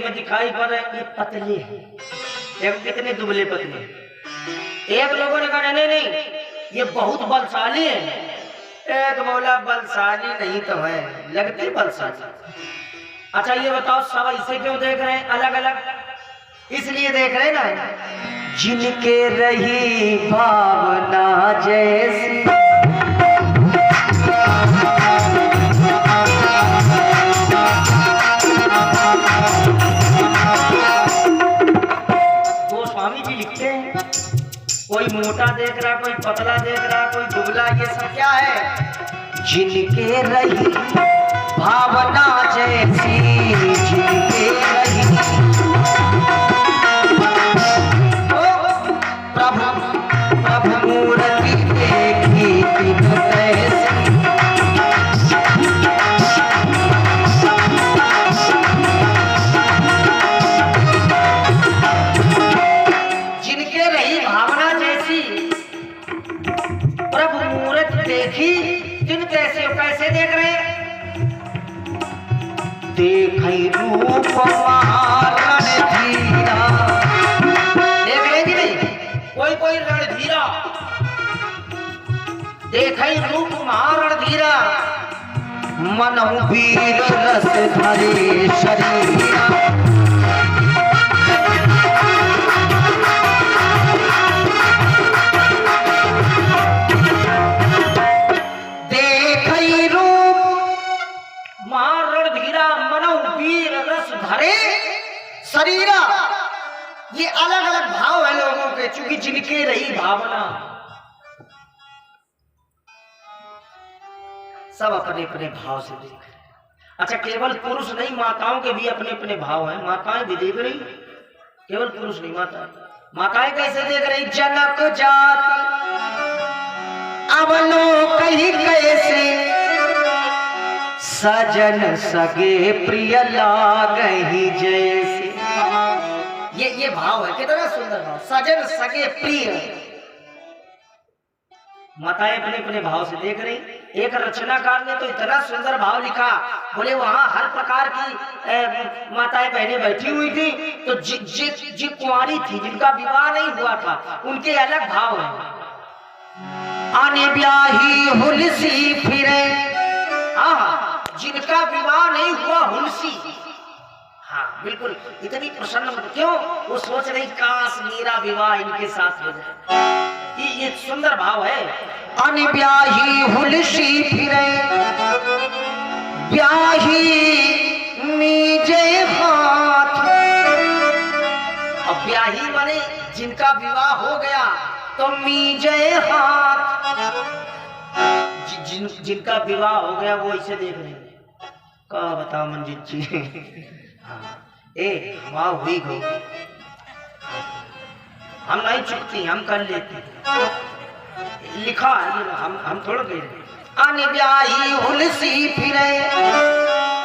में दिखाई पड़ रहे ये पतले हैं, एक कितने दुबले पतले। एक लोगों ने कहा नहीं नहीं ये बहुत बलशाली है। एक बोला बलशाली नहीं तो है, लगती बलशाली। अच्छा ये बताओ सब इसे क्यों देख रहे हैं अलग अलग? इसलिए देख रहे हैं ना जिनके रही भावना जैसी गोस्वामी जी लिखते हैं कोई मोटा देख रहा, कोई पतला देख रहा, कोई दुबला, ये सब क्या है? जिनके रही भावना जैसी, जिनके रही प्रभु मूर्ति देखी तिन तैसी। जिनके रही भावना जैसी प्रभु मूर्ति देखी तिन तैसे। कैसे देख रहे? देखई रूप रणधीरा। देख रहे कि नहीं? कोई कोई रणधीरा देखई रूप रणधीरा, मनहु वीर रस धरे शरीरा। देखई रूप रणधीरा, मनहु वीर रस धरे शरीरा। ये अलग अलग भाव है लोगों के, चूंकि जिनके रही भावना। सब अपने अपने भाव से देख रहे। अच्छा केवल पुरुष नहीं, माताओं के भी अपने अपने भाव हैं। माताएं भी देख रही, केवल पुरुष नहीं, माताएं कैसे देख रही? जनक जाति अवलोकहि कैसे, सजन सगे प्रिय लागहि जैसे। ये भाव है, कितना सुंदर भाव, सजन सगे प्रिय। माताएं अपने अपने भाव से देख रही। एक रचनाकार ने तो इतना सुंदर भाव लिखा, बोले वहां हर प्रकार की माताएं बहनें बैठी हुई थी, तो जी कुंवारी थी जिनका विवाह नहीं हुआ था, उनके अलग भाव हैं। आने ब्याही हुलसी फिरे, जिनका विवाह नहीं हुआ हुलसी। हाँ बिल्कुल, इतनी प्रसन्न मत क्यों? वो सोच रही काश मेरा विवाह इनके साथ हो जाए। ये सुंदर भाव है। अनब्याही हुलसी फिरे, ब्याही नीजे हाथ। अब ब्याही माने जिनका विवाह हो गया, तो मीजे हाथ। जिनका विवाह हो गया वो इसे देख रहे हैं। क्या बताओ मंजित जी? ए वाह हुई गो, हम नहीं चुकती, हम कर लेती। लिखा हम थोड़ा कह रहे। अनब्याही हुलसी फिरे,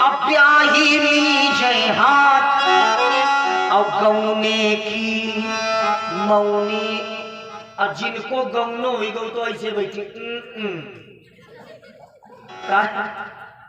अब्याही नीजे हाथ। और गौने की मौनी, और जिनको गौनो हुई गौ तो ऐसे बैठी।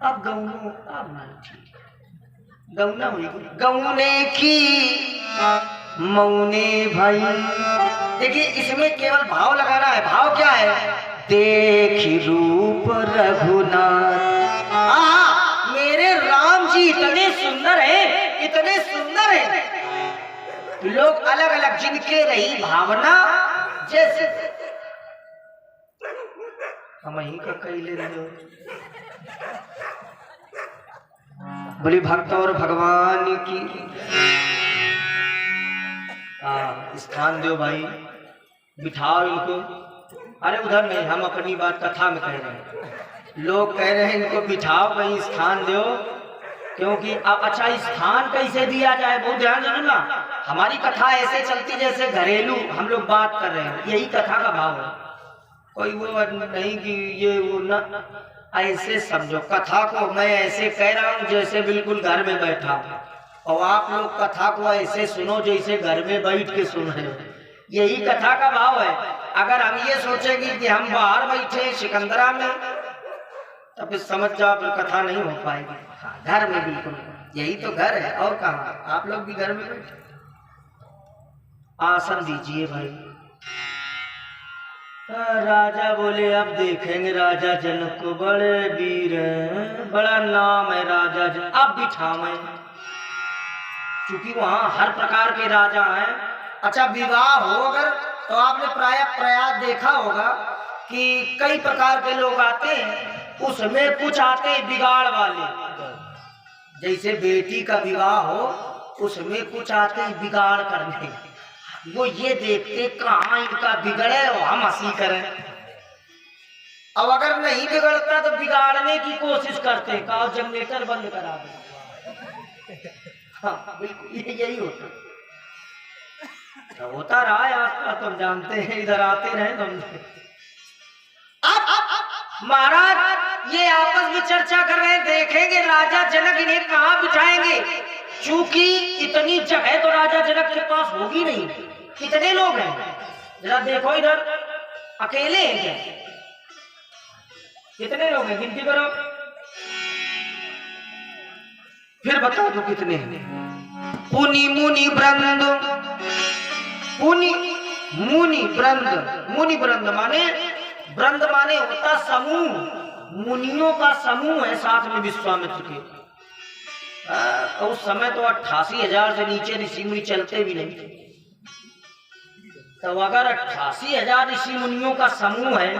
अब गौनो अब नहीं, गौना हुई गौने की मौने भाई। देखिए इसमें केवल भाव लगाना है। भाव क्या है? देखी रूप रघुनाथ। मेरे राम जी इतने सुंदर हैं, इतने सुंदर हैं। लोग अलग अलग जिनके रही भावना जैसे। हम ही का कही ले रहे हो। बोली भक्त और भगवान की। स्थान दो भाई, बिठाओ इनको। अरे उधर नहीं, हम अपनी बात कथा में कह रहे हैं। लोग कह रहे हैं इनको बिठाओ, कहीं स्थान दो, क्योंकि अब अच्छा स्थान कैसे दिया जाए बहुत ध्यान देना ना। हमारी कथा ऐसे चलती जैसे घरेलू हम लोग बात कर रहे हैं, यही कथा का भाव है। कोई वो नहीं कि ये वो ना, ऐसे समझो कथा को। मैं ऐसे कह रहा हूँ जैसे बिल्कुल घर में बैठा, और आप लोग कथा को ऐसे सुनो जैसे घर में बैठ के सुन रहे हो। यही कथा का भाव है। अगर हम ये सोचेंगे कि हम बाहर बैठे सिकंदरा में, तब समझ जाओ फिर कथा नहीं हो पाएगी। घर में बिल्कुल यही तो घर है, और कहाँ? आप लोग भी घर में बैठे। आसन दीजिए भाई। राजा बोले अब देखेंगे राजा जनक को, बड़े वीर हैं, बड़ा नाम है राजा जनक, अब बिठावे। क्योंकि वहां हर प्रकार के राजा हैं। अच्छा, विवाह हो अगर तो आपने प्राय प्रयास देखा होगा कि कई प्रकार के लोग आते हैं, उसमें कुछ आते हैं बिगाड़ वाले। जैसे बेटी का विवाह हो, उसमें कुछ आते हैं बिगाड़ करने। वो ये देखते कहाँ इनका बिगड़े और हम हंसी करें। अब अगर नहीं बिगड़ता तो बिगाड़ने की कोशिश करते हैं, कहा जनरेटर बंद करा दे। हाँ बिल्कुल यही होता तो होता रहा है आसपास, तुम जानते हैं, इधर आते रहे तुम। अब महाराज ये आपस में चर्चा कर रहे हैं, देखेंगे राजा जनक इन्हें कहाँ बिठाएंगे। चूंकि इतनी जगह तो राजा जनक के पास होगी नहीं। कितने लोग हैं जरा देखो इधर, अकेले हैं क्या? कितने लोग हैं, गिनती करो फिर बता दो कितने हैं। पुनि मुनि वृंद, पुनि मुनि वृंद, मुनि वृंद माने, वृंद माने होता समूह, मुनियों का समूह है साथ में विश्वामित्र के। उस समय तो 88,000 से नीचे ऋषि मुनि चलते भी नहीं। तो अगर 88,000 ऋषि मुनियों का समूह है,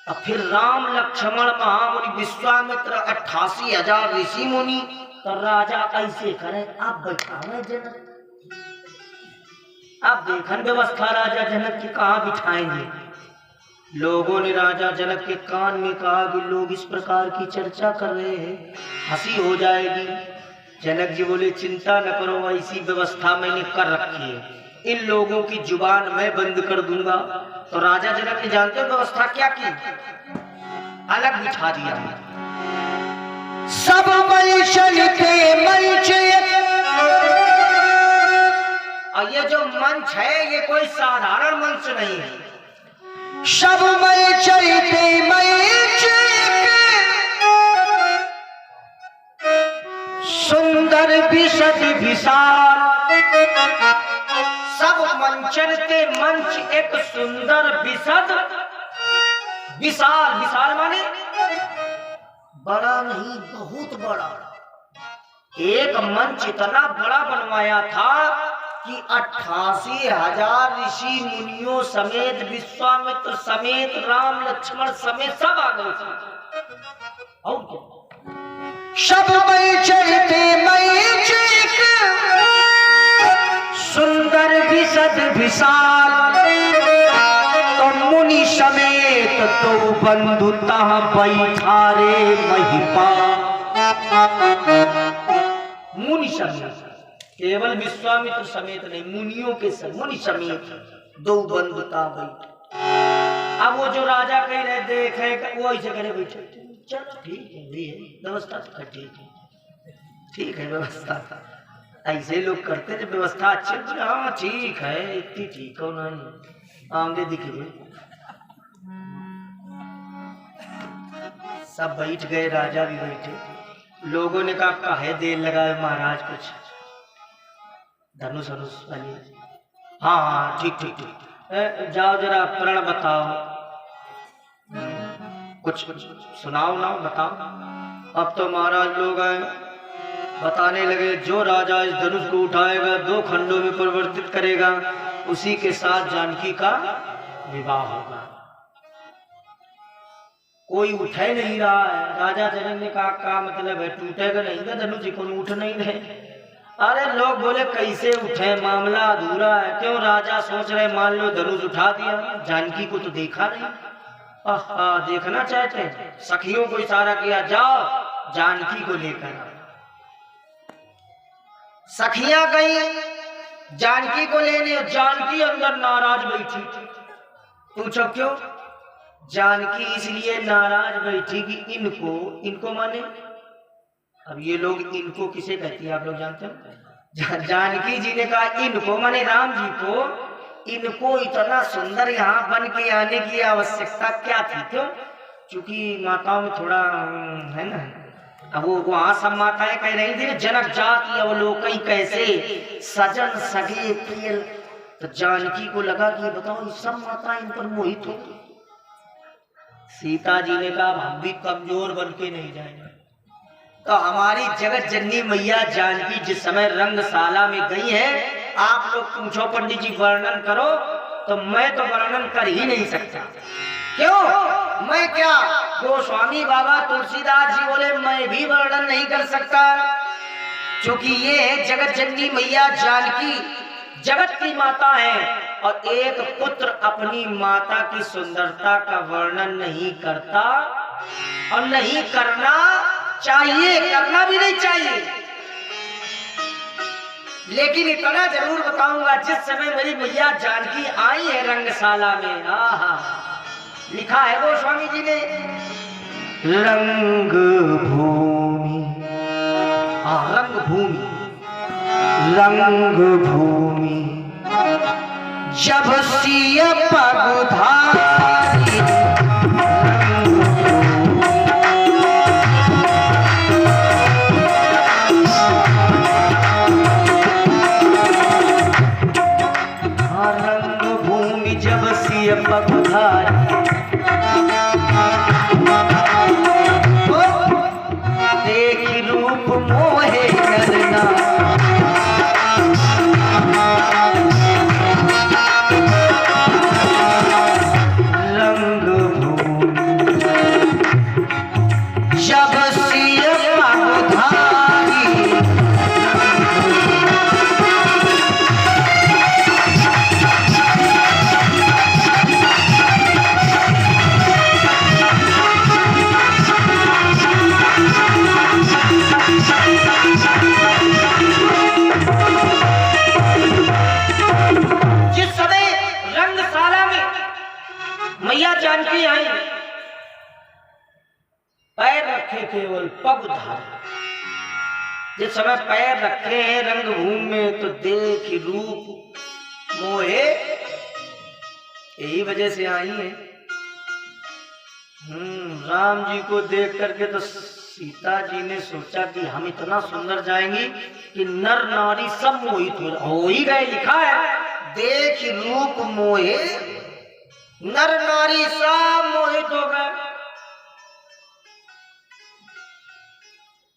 अब फिर राम लक्ष्मण महामुनि विश्वामित्र 88,000 ऋषि मुनि, तो राजा कैसे करे? आप बैठावे जनक, आप देखन व्यवस्था राजा जनक की कहाँ बिठाएंगे। लोगों ने राजा जनक के कान में कहा कि लोग इस प्रकार की चर्चा कर रहे हैं, हंसी हो जाएगी। जनक जी बोले चिंता न करो, ऐसी व्यवस्था मैंने कर रखी है, इन लोगों की जुबान मैं बंद कर दूंगा। तो राजा जनक ने जानते हो व्यवस्था क्या की, अलग बिठा दिया। सब मंच के मंच, और ये जो मंच है ये कोई साधारण मंच नहीं है। सब मंच के मंच, सुंदर विशद विशाल, सब मंचन के मंच एक सुंदर विशद विशाल, विशाल माने बड़ा नहीं बहुत बड़ा। एक मंच इतना बड़ा बनवाया था कि 88,000 ऋषि मुनियों समेत, विश्वामित्र समेत, राम लक्ष्मण समेत सब आ गए थे। और क्या सब सुंदर विशद विशाल, तो मुनि समेत तो बंधुता बैठारे महिपाल। मुनि समेत, केवल विश्वामित्र समेत नहीं, मुनियों के मुनि समेत दो बंधुता बैठ। अब वो जो राजा कह रहे देखे वो ऐसे करे बैठे, चलो ठीक है व्यवस्था तो ठीक है, ठीक है व्यवस्था। ऐसे लोग करते जब व्यवस्था अच्छी, हाँ ठीक है, इतनी ठीक हो नहीं आगे दिख गए। सब बैठ गए, राजा भी बैठे। लोगों ने कहा काहे देर लगाए महाराज, कुछ धनुष धनुष वाली। हाँ हाँ ठीक ठीक ठीक, जाओ जरा प्रण बताओ, कुछ सुनाओ ना बताओ। अब तो महाराज लोग आए, बताने लगे जो राजा इस धनुष को उठाएगा 2 खंडों में परिवर्तित करेगा, उसी के साथ जानकी का विवाह होगा। कोई उठे नहीं रहा है। राजा जनक ने कहा क्या मतलब है, टूटेगा नहीं ना धनुष जी, को उठ नहीं रहे। अरे लोग बोले कैसे उठे, मामला अधूरा है। क्यों? राजा सोच रहे मान लो धनुष उठा दिया, जानकी को तो देखा नहीं। देखना चाहते हैं, सखियों को इशारा किया जाओ जानकी को लेकर। सखियां गई जानकी को लेने, जानकी अंदर नाराज बैठी। पूछो क्यों? जानकी इसलिए नाराज बैठी कि इनको माने, अब ये लोग इनको किसे कहती है आप लोग जानते हो? जानकी जी ने कहा इनको माने राम जी को, इनको इतना सुंदर यहाँ बन के आने की आवश्यकता क्या थी? क्यों? क्योंकि माताओं में थोड़ा है ना, अब वो वहां सब माताएं कह रही थी जनक जाति अवलोकई कैसे सजन सगे प्रिय। तो जानकी को लगा कि बताओ ये सब माताएं इन पर मोहित हो। सीता जी ने कहा हम भी कमजोर बन के नहीं जाएंगे। तो हमारी जगत जननी मैया जानकी जिस समय रंगशाला में गई है, आप लोग पूछो पंडित जी वर्णन करो, तो मैं तो वर्णन कर ही नहीं सकता। क्यों? मैं क्या, गोस्वामी बाबा तुलसीदास जी बोले मैं भी वर्णन नहीं कर सकता, क्योंकि ये है जगत जननी मैया जानकी, जगत की माता है। और एक पुत्र अपनी माता की सुंदरता का वर्णन नहीं करता और नहीं करना चाहिए, करना भी नहीं चाहिए। लेकिन इतना जरूर बताऊंगा, जिस समय मेरी मैया जानकी आई है रंगशाला में, आहा, लिखा है गोस्वामी जी ने, रंग भूमि, रंग भूमि, रंग भूमि जब सिय पगुधारी, रंग भूमि जब सिय पगुधारी, देख रूप मोहे करना, जानकी आई, पैर रखे केवल पग धारे। जिस समय पैर रखे हैं रंगभूमि में, तो देख रूप मोहे, यही वजह से आई है। राम जी को देख करके तो सीता जी ने सोचा कि हम इतना सुंदर जाएंगी कि नर नारी सब मोहित हो ही गए। लिखा है देख रूप मोहे, नर नारी सब मोहित हो गए।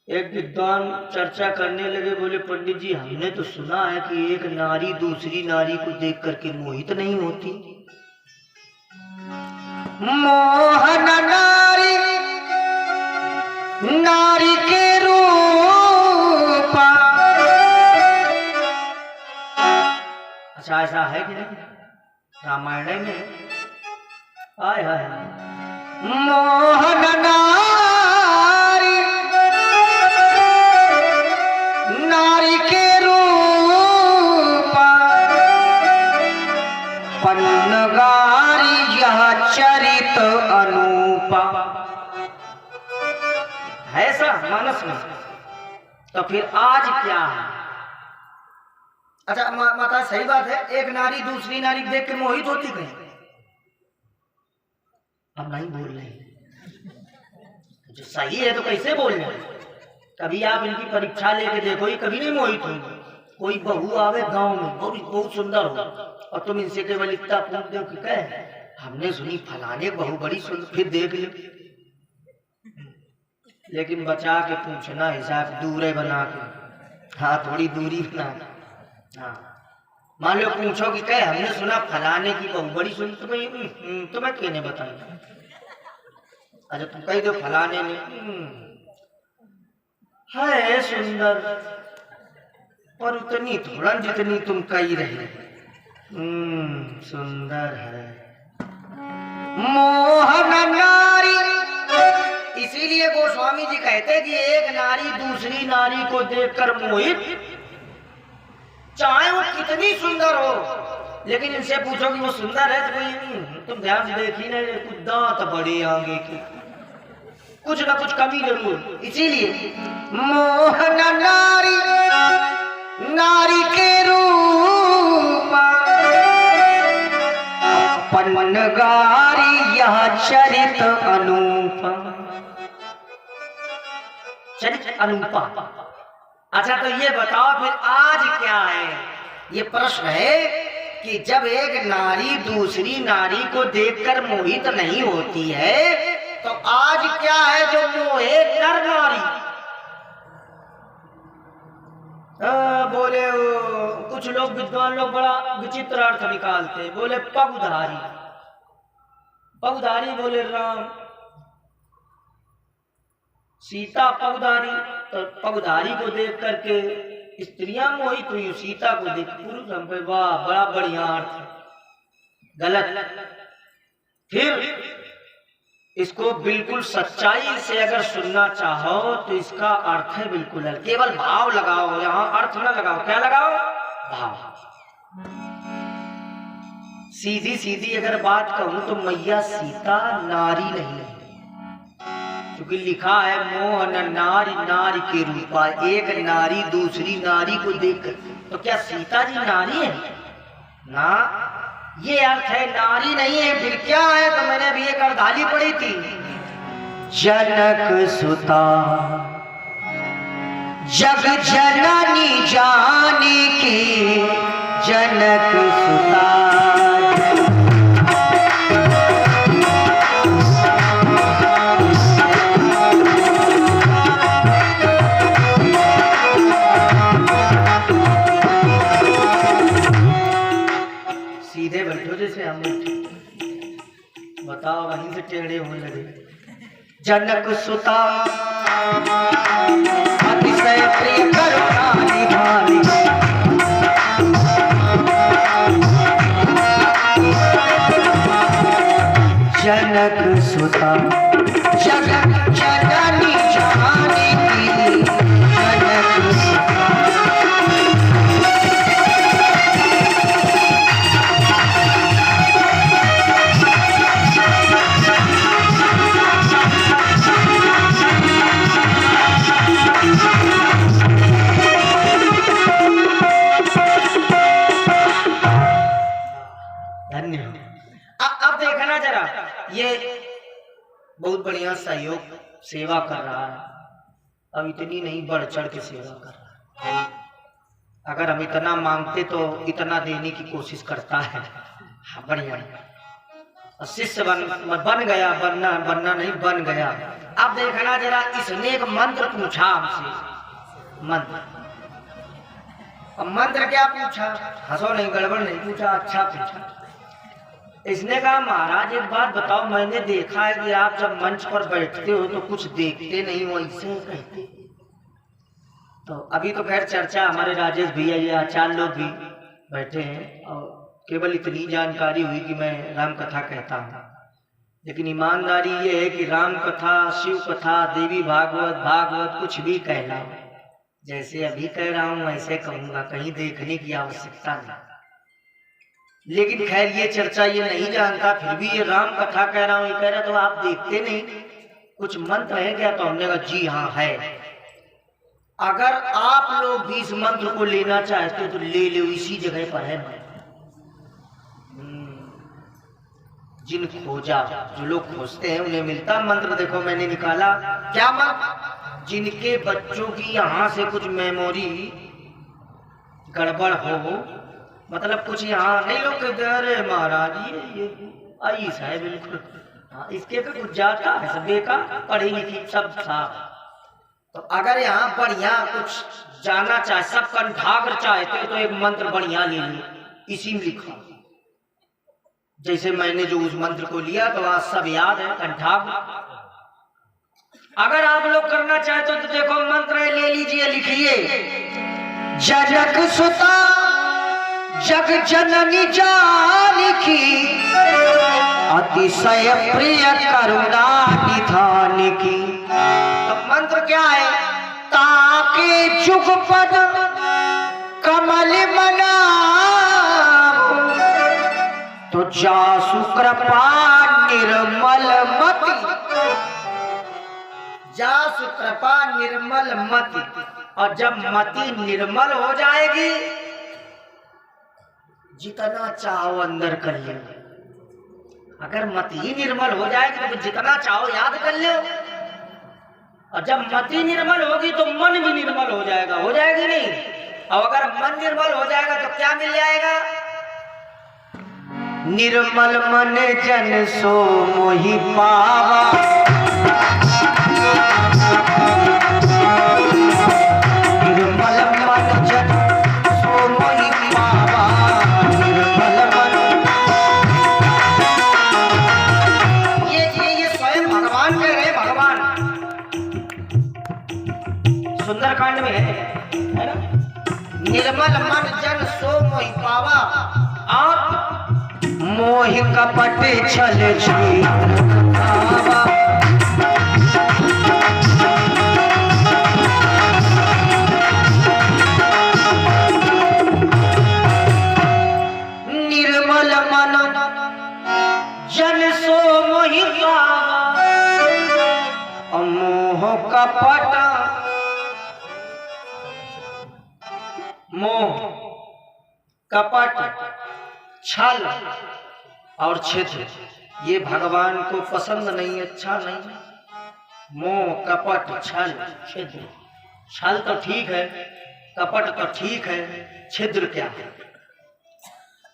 एक विद्वान चर्चा करने लगे, बोले पंडित जी हमने तो सुना है कि एक नारी दूसरी नारी को देख करके मोहित नहीं होती। मोहन नारी नारी के रूपा, अच्छा ऐसा है कि नहीं? रामायण में आय हाय, मोहन नारी नारी के रूपा, पन्नगारी यह चरित अनूपा। ऐसा मानस में, तो फिर आज क्या है? अच्छा माता सही बात है, एक नारी दूसरी नारी देख के मोहित होती कहीं? हम नहीं बोल रहे, जो सही है तो कैसे बोल रहे? कभी आप इनकी परीक्षा लेके देखो, ये कभी नहीं मोहित होंगे। कोई बहू आवे गांव में बहुत सुंदर हो, और तुम इनसे केवल इतना पूछ दो कि कहे हमने सुनी फलाने बहू बड़ी सुंदर, फिर देख लो। लेकिन बचा के पूछना, हिसाब दूरे बना के, हाँ थोड़ी दूरी बना के। हाँ मान लो पूछो कि कहे हमने सुना फलाने की बहू बड़ी सुंदर, तुम्हें कहने बताया। अच्छा तुम कह दो फलाने ने है सुंदर, पर उतनी थोड़ा जितनी तुम कही रहे, सुंदर है। मोहन नारी, इसीलिए गोस्वामी जी कहते कि एक नारी दूसरी नारी को देखकर मोहित, चाहे वो कितनी सुंदर हो। लेकिन इनसे पूछो कि वो सुंदर है तो कोई तुम ध्यान से देखी नहीं, कुछ दांत बड़े आगे की, कुछ ना कुछ कमी जरूर। इसीलिए मोहन नारी नारी के रूपा, पन्नगारी यह चरित अनूपा। चलिए अनुपा। अच्छा तो ये बताओ फिर आज क्या है? ये प्रश्न है कि जब एक नारी दूसरी नारी को देखकर मोहित नहीं होती है तो आज क्या है जो मोहे नर नारी? बोले कुछ लोग विद्वान लोग बड़ा विचित्र अर्थ निकालते, बोले पगधारी। पगधारी बोले राम, सीता पगधारी, तो पगधारी को देख करके स्त्रियां मोहित हुई, सीता को देख पुरुष हम पे, वाह बड़ा बढ़िया अर्थ है। गलत। फिर इसको बिल्कुल सच्चाई से अगर सुनना चाहो तो इसका अर्थ है बिल्कुल अलग। केवल भाव लगाओ, यहाँ अर्थ ना लगाओ। क्या लगाओ? भाव। सीधी सीधी अगर बात कहूं तो मैया सीता नारी नहीं है, क्योंकि लिखा है मोहन नारी नारी के रूपा। एक नारी दूसरी नारी को देख, तो क्या सीता जी नारी है? ना, ये अर्थ है नारी नहीं है। फिर क्या है? तो मैंने अभी एक अर्धाली पढ़ी थी, जनक सुता जग जननी जानी की, जनक सुता। सीधे बैठो जैसे हम बैठे, बताओ वहीं से टेढ़े होने लगे। जनक सुता अतिशय प्रिय करुणा निधानी, जनक सुता जग जननी जानी की, जनक सुता। अब देखना जरा, ये बहुत बढ़िया सहयोग सेवा कर रहा है। अब इतनी नहीं, बढ़ चढ़ के सेवा कर रहा है। अगर हम इतना मांगते तो इतना देने की कोशिश करता है। हाँ, बढ़िया। शिष्य बन गया, बनना नहीं, बन गया। अब देखना जरा, इसने एक मंत्र पूछा हमसे। मंत्र, अब मंत्र क्या पूछा? हंसो नहीं, गड़बड़ नहीं पूछा, अच्छा पूछा। इसने कहा महाराज एक बात बताओ, मैंने देखा है कि आप जब मंच पर बैठते हो तो कुछ देखते नहीं हो, ऐसे कहते। तो अभी तो खैर चर्चा, हमारे राजेश भैया ये आचार्य लोग भी बैठे हैं और केवल इतनी जानकारी हुई कि मैं राम कथा कहता हूँ। लेकिन ईमानदारी ये है कि राम कथा, शिव कथा, देवी भागवत कुछ भी कहना, जैसे अभी कह रहा हूँ वैसे कहूँगा, कहीं देखने की आवश्यकता नहीं। लेकिन खैर ये चर्चा ये नहीं जानता, फिर भी ये राम कथा कह रहा हूँ। ये कह रहा तो आप देखते नहीं, कुछ मंत्र है क्या? तो हमने कहा जी हाँ है। अगर आप लोग भी इस मंत्र को लेना चाहते तो ले लो, इसी जगह पर है। जिन खोजा, जो लोग खोजते हैं उन्हें मिलता मंत्र। देखो मैंने निकाला, क्या मंत्र? जिनके बच्चों की यहाँ से कुछ मेमोरी गड़बड़ हो, मतलब कुछ यहाँ नहीं, लोग कहते अरे महाराज ये आईस है बिल्कुल, हाँ इसके पे कुछ जाता है, सब बेकार, पढ़ी लिखी सब साफ। तो अगर यहाँ बढ़िया कुछ जाना चाहे, सब कंठाग्र चाहते तो एक मंत्र बढ़िया ले लो, इसी में लिखा। जैसे मैंने जो उस मंत्र को लिया तो आज सब याद है, कंठाग्र। अगर आप लोग करना चाहते हो तो देखो मंत्र ले लीजिए, लिखिए, जनक सुता जग जननी जानी की, अतिशय प्रिय करुणा निधान की। तो मंत्र क्या है? ताके जुगपद कमल मना, तो जासु कृपा निर्मल मति, जासु कृपा निर्मल मति। और जब मति निर्मल हो जाएगी, जितना चाहो अंदर कर ले। अगर मत ही निर्मल हो जाएगी तो जितना चाहो याद कर लो, और जब मति निर्मल होगी तो मन भी निर्मल हो जाएगा, हो जाएगी नहीं? और अगर मन निर्मल हो जाएगा तो क्या मिल जाएगा? निर्मल मन जन सो मोहि पावा, निर्मल मन जन सो मोहि पावा, निर्मल मन। ये स्वयं भगवान कह रहे, भगवान सुंदरकांड में है ना? निर्मल मन जन सो मोहि पावा, आप मोहि कपट छल छुई पावा, निर्मल मन जन सो मोहि पावा, मोह कपट, मोह कपट छल और छिद्र ये भगवान को पसंद नहीं, अच्छा नहीं। मोह कपट छल छिद्र, छल तो ठीक है, कपट तो ठीक है, छिद्र क्या है?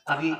अभी